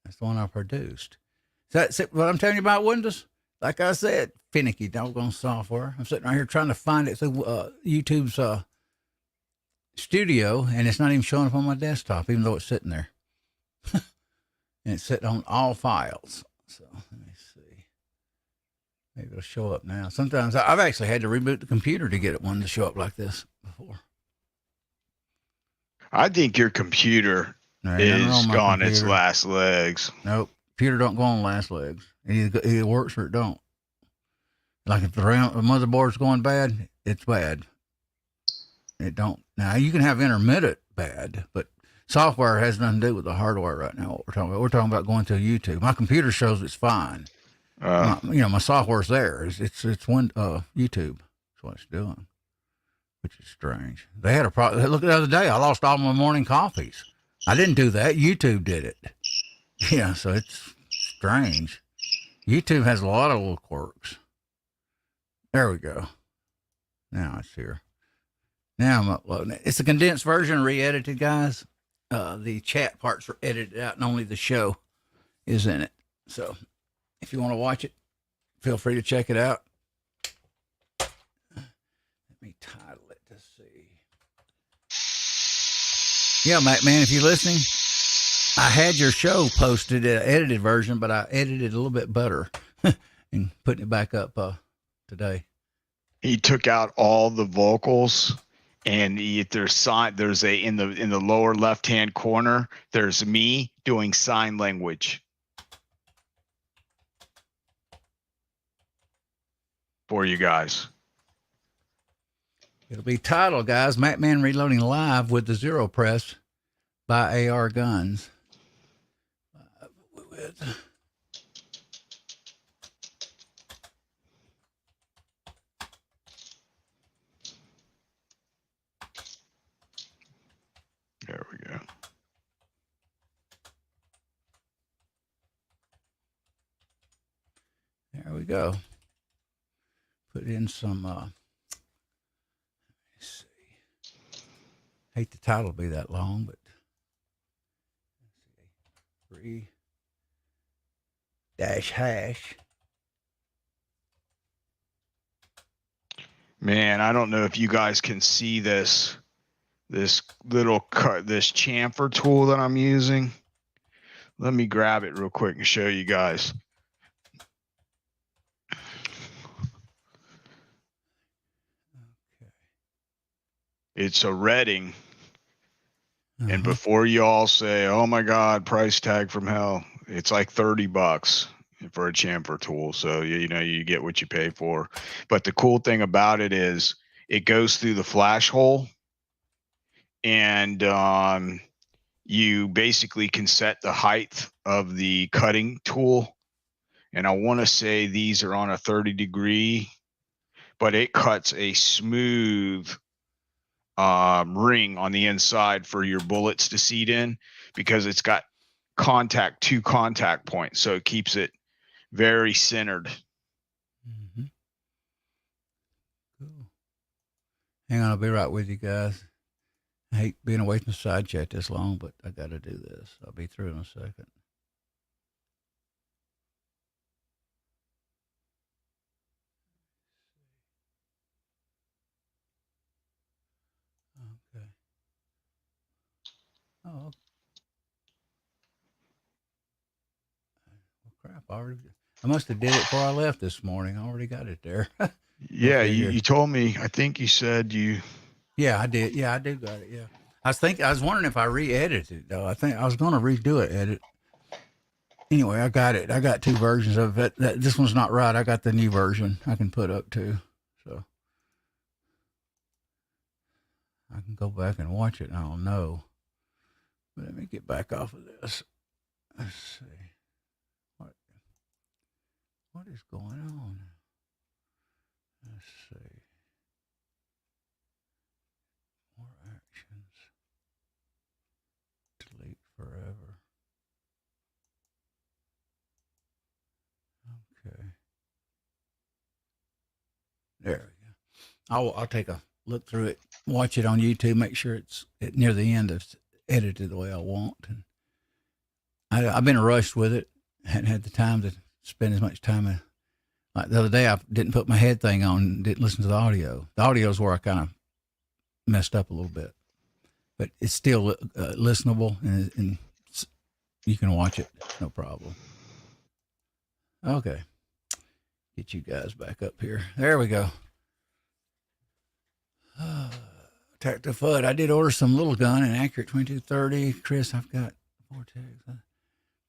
Speaker 2: That's the one I produced. So that's it. What I'm telling you about Windows, like I said, finicky doggone software. I'm sitting right here trying to find it through YouTube's studio, and it's not even showing up on my desktop, even though it's sitting there. And it's sitting on all files. So let me see. Maybe it'll show up now. Sometimes I've actually had to reboot the computer to get it one to show up like this before.
Speaker 1: I think your computer is gone its last legs.
Speaker 2: Nope. Computer don't go on last legs. It either works or it don't. Like if the motherboard's going bad, it's bad. It don't. Now you can have intermittent bad, but software has nothing to do with the hardware right now. What we're talking about. We're talking about going to YouTube. My computer shows it's fine. My software's there. It's YouTube. That's what it's doing, which is strange. They had a problem. Look, the other day I lost all my morning coffees. I didn't do that. YouTube did it. Yeah, so it's strange. YouTube has a lot of little quirks. There we go. Now it's here. Now I'm uploading it. It's a condensed version, re-edited, guys. The chat parts are edited out, and only the show is in it. So if you want to watch it, feel free to check it out. Let me title it to see. Yeah, MacMan, if you're listening, I had your show posted, edited version, but I edited it a little bit better and putting it back up today.
Speaker 1: He took out all the vocals, and there's in the lower left hand corner. There's me doing sign language for you guys.
Speaker 2: It'll be titled, guys, MacMan Reloading Live with the Zero Press by AR Guns.
Speaker 1: There we go.
Speaker 2: There we go. Put in some, let's see. Hate the title to be that long, but let's see. 3-hash.
Speaker 1: Man, I don't know if you guys can see this little this chamfer tool that I'm using. Let me grab it real quick and show you guys. Okay. It's a Redding. And before you all say, oh my God, price tag from hell, it's like $30 for a chamfer tool. So, you get what you pay for. But the cool thing about it is it goes through the flash hole and you basically can set the height of the cutting tool. And I want to say these are on a 30-degree, but it cuts a smooth ring on the inside for your bullets to seat in, because it's got two contact points, so it keeps it very centered.
Speaker 2: Mm-hmm. Cool. Hang on, I'll be right with you guys. I hate being away from the side chat this long, but I got to do this. I'll be through in a second. Okay. Oh, well, crap! I must have did it before I left this morning. I already got it there.
Speaker 1: Yeah, you told me. I think you said you.
Speaker 2: Yeah, I did. Yeah, I do got it. Yeah, I was wondering if I re-edited it though. I think I was going to redo it. Edit. Anyway, I got it. I got two versions of it. This one's not right. I got the new version I can put up too, so I can go back and watch it. I don't know. But let me get back off of this. Let's see. What is going on? Let's see. More actions. Delete forever. Okay. There we go. I'll take a look through it, watch it on YouTube, make sure it's near the end of edited the way I want. And I've been rushed with it. Hadn't had the time to spend as much time. Like the other day, I didn't put my head thing on, didn't listen to the audio. The audio is where I kind of messed up a little bit, but it's still listenable, and you can watch it, no problem. Okay, get you guys back up here. There we go. Attack the FUD. I did order some little gun, an accurate 2230. Chris, I've got Vortex.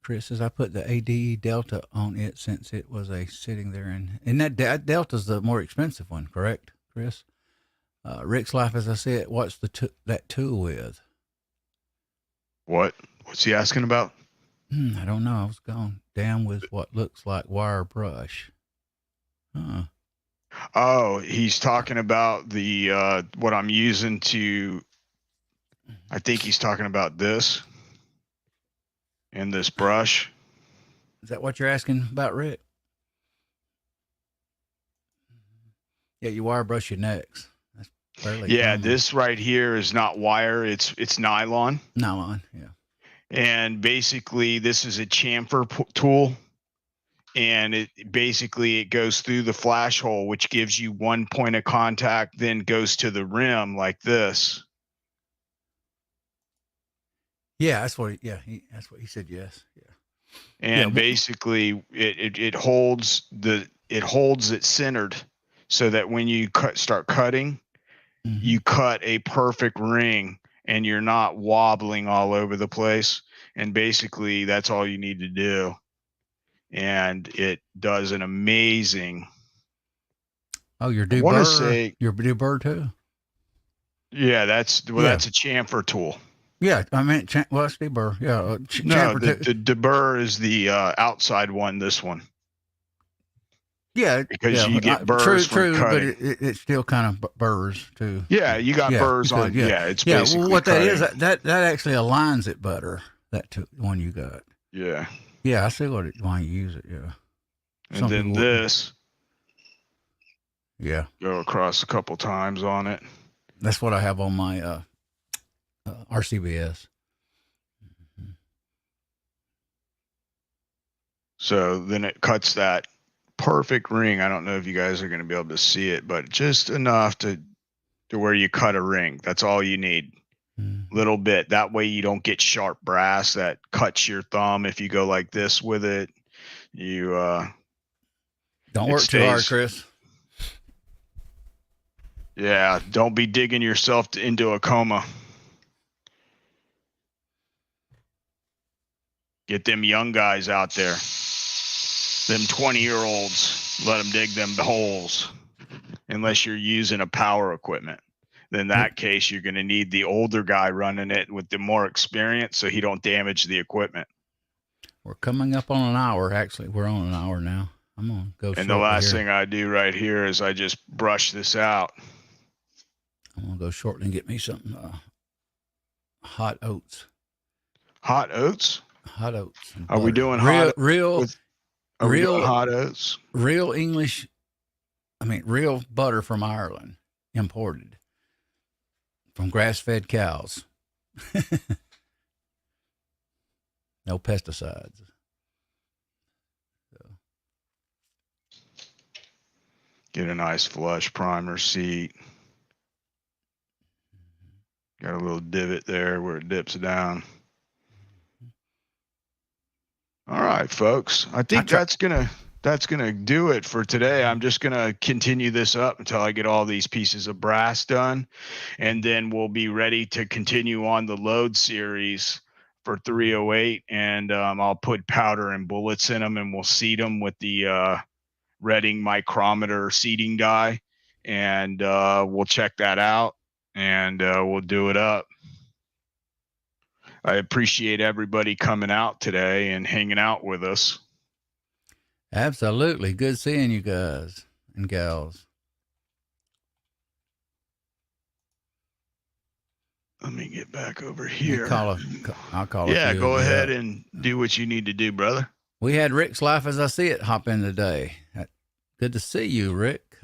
Speaker 2: Chris says I put the ADE Delta on it since it was sitting there, and that Delta's the more expensive one, correct, Chris? Rick's Life, as I said, what's that tool with?
Speaker 1: What's he asking about?
Speaker 2: I don't know. I was going down with what looks like wire brush.
Speaker 1: Oh, he's talking about the what I'm using to. I think he's talking about this and this brush.
Speaker 2: Is that what you're asking about, Rick? Yeah, you wire brush your necks. That's fairly common.
Speaker 1: This right here is not wire. It's nylon.
Speaker 2: Nylon, yeah.
Speaker 1: And basically, this is a chamfer tool. And it goes through the flash hole, which gives you one point of contact, then goes to the rim like this.
Speaker 2: Yeah, that's what. That's what he said. Yes, yeah.
Speaker 1: And basically, it holds it centered, so that when you start cutting, you cut a perfect ring, and you're not wobbling all over the place. And basically, that's all you need to do. And it does an amazing.
Speaker 2: Oh, your deburr. Your deburr too.
Speaker 1: Yeah, that's a chamfer tool.
Speaker 2: Yeah, I mean, it's deburr. Yeah,
Speaker 1: no, the deburr is the outside one. This one.
Speaker 2: Yeah,
Speaker 1: because you get burrs from cutting.
Speaker 2: But it still kind of burrs too.
Speaker 1: Yeah, you got burrs on. Yeah, it's basically
Speaker 2: well, what
Speaker 1: cutting.
Speaker 2: that actually aligns it better. That one you got.
Speaker 1: Yeah.
Speaker 2: Yeah, I see why you use it. Yeah.
Speaker 1: And then this.
Speaker 2: Yeah.
Speaker 1: Go across a couple times on it.
Speaker 2: That's what I have on my RCBS.
Speaker 1: So then it cuts that perfect ring. I don't know if you guys are going to be able to see it, but just enough to where you cut a ring. That's all you need. Little bit. That way you don't get sharp brass that cuts your thumb. If you go like this with it, you
Speaker 2: don't work too hard, Chris.
Speaker 1: Yeah, don't be digging yourself into a coma. Get them young guys out there. Them 20-year-olds, let them dig them holes, unless you're using a power equipment. then in that case, you're going to need the older guy running it with the more experience so he don't damage the equipment.
Speaker 2: We're coming up on an hour. Actually, we're on an hour now. I'm going to go
Speaker 1: And the last thing I do right here is I just brush this out.
Speaker 2: I'm going to go shortly and get me some hot oats.
Speaker 1: Hot oats?
Speaker 2: Hot oats.
Speaker 1: Are we doing
Speaker 2: real
Speaker 1: hot oats?
Speaker 2: Real English, real butter from Ireland, imported from grass-fed cows. No pesticides.
Speaker 1: Get a nice flush primer seat. Got a little divot there where it dips down. All right, folks. I think that's gonna do it for today. I'm just gonna continue this up until I get all these pieces of brass done, and then we'll be ready to continue on the load series for 308. And I'll put powder and bullets in them, and we'll seed them with the Reading micrometer seeding die, and we'll check that out, and we'll do it up. I appreciate everybody coming out today and hanging out with us.
Speaker 2: Absolutely. Good seeing you guys and gals.
Speaker 1: Let me get back over here.
Speaker 2: I'll call
Speaker 1: Yeah, go ahead and do what you need to do, brother.
Speaker 2: We had Rick's Life as I See It hop in today. Good to see you, Rick.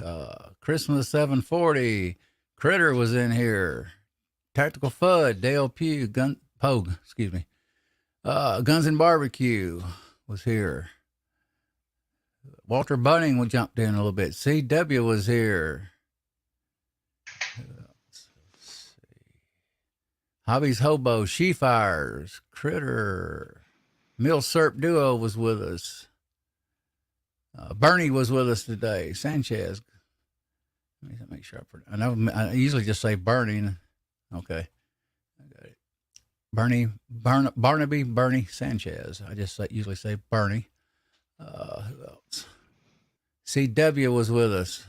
Speaker 2: Christmas 740. Critter was in here. Tactical Fud, Dale Pugh, Pogue, excuse me. Guns and Barbecue was here. Walter Bunning jumped in a little bit. CW was here. Let's see. Hobbies Hobo, She Fires, Critter. Mill Serp Duo was with us. Bernie was with us today. Sanchez. Let me make sure I know I usually just say Bernie. Okay. I got it. Bernie Sanchez. I just usually say Bernie. Who else? CW was with us.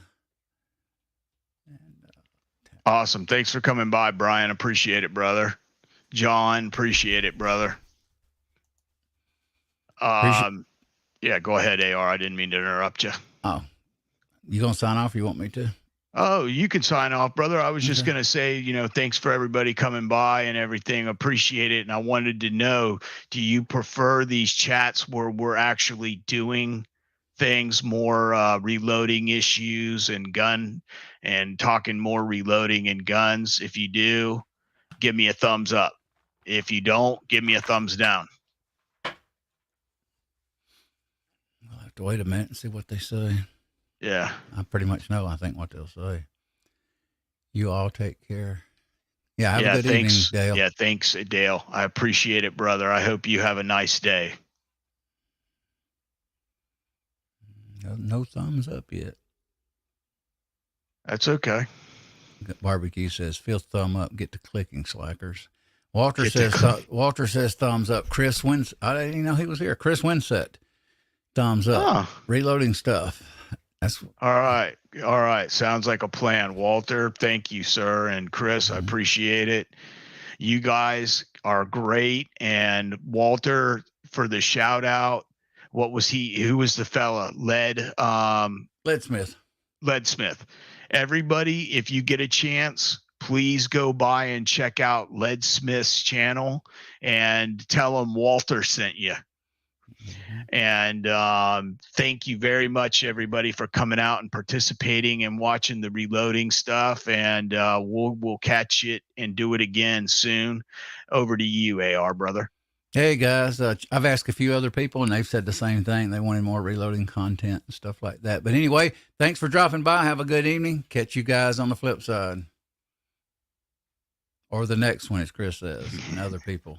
Speaker 1: Awesome. Thanks for coming by, Brian. Appreciate it, brother. John, appreciate it, brother. Yeah, go ahead, AR. I didn't mean to interrupt you.
Speaker 2: Oh, you gonna sign off? Or you want me to?
Speaker 1: Oh, you can sign off, brother. I was just gonna say, thanks for everybody coming by and everything. Appreciate it. And I wanted to know, do you prefer these chats where we're actually doing things more, reloading issues and gun and talking more reloading and guns? If you do, give me a thumbs up. If you don't, give me a thumbs down.
Speaker 2: I'll have to wait a minute and see what they say.
Speaker 1: Yeah.
Speaker 2: I pretty much know, I think, what they'll say. You all take care. Yeah, have a good evening, Dale.
Speaker 1: Yeah, thanks, Dale. I appreciate it, brother. I hope you have a nice day.
Speaker 2: No thumbs up yet.
Speaker 1: That's okay.
Speaker 2: Barbecue says, feel thumb up, get to clicking, slackers. Walter says thumbs up. Chris Wins. I didn't even know he was here. Chris Winsett, thumbs up. Oh. Reloading stuff. That's
Speaker 1: all right. All right. Sounds like a plan. Walter, thank you, sir. And Chris, I appreciate it. You guys are great. And Walter, for the shout out, what was he? Who was the fella?
Speaker 2: Leadsmith.
Speaker 1: Everybody, if you get a chance, please go by and check out Leadsmith's channel and tell him Walter sent you. And thank you very much, everybody, for coming out and participating and watching the reloading stuff. And we'll catch it and do it again soon. Over to you, AR, brother.
Speaker 2: Hey, guys. I've asked a few other people, and they've said the same thing. They wanted more reloading content and stuff like that. But anyway, thanks for dropping by. Have a good evening. Catch you guys on the flip side. Or the next one, as Chris says, and other people.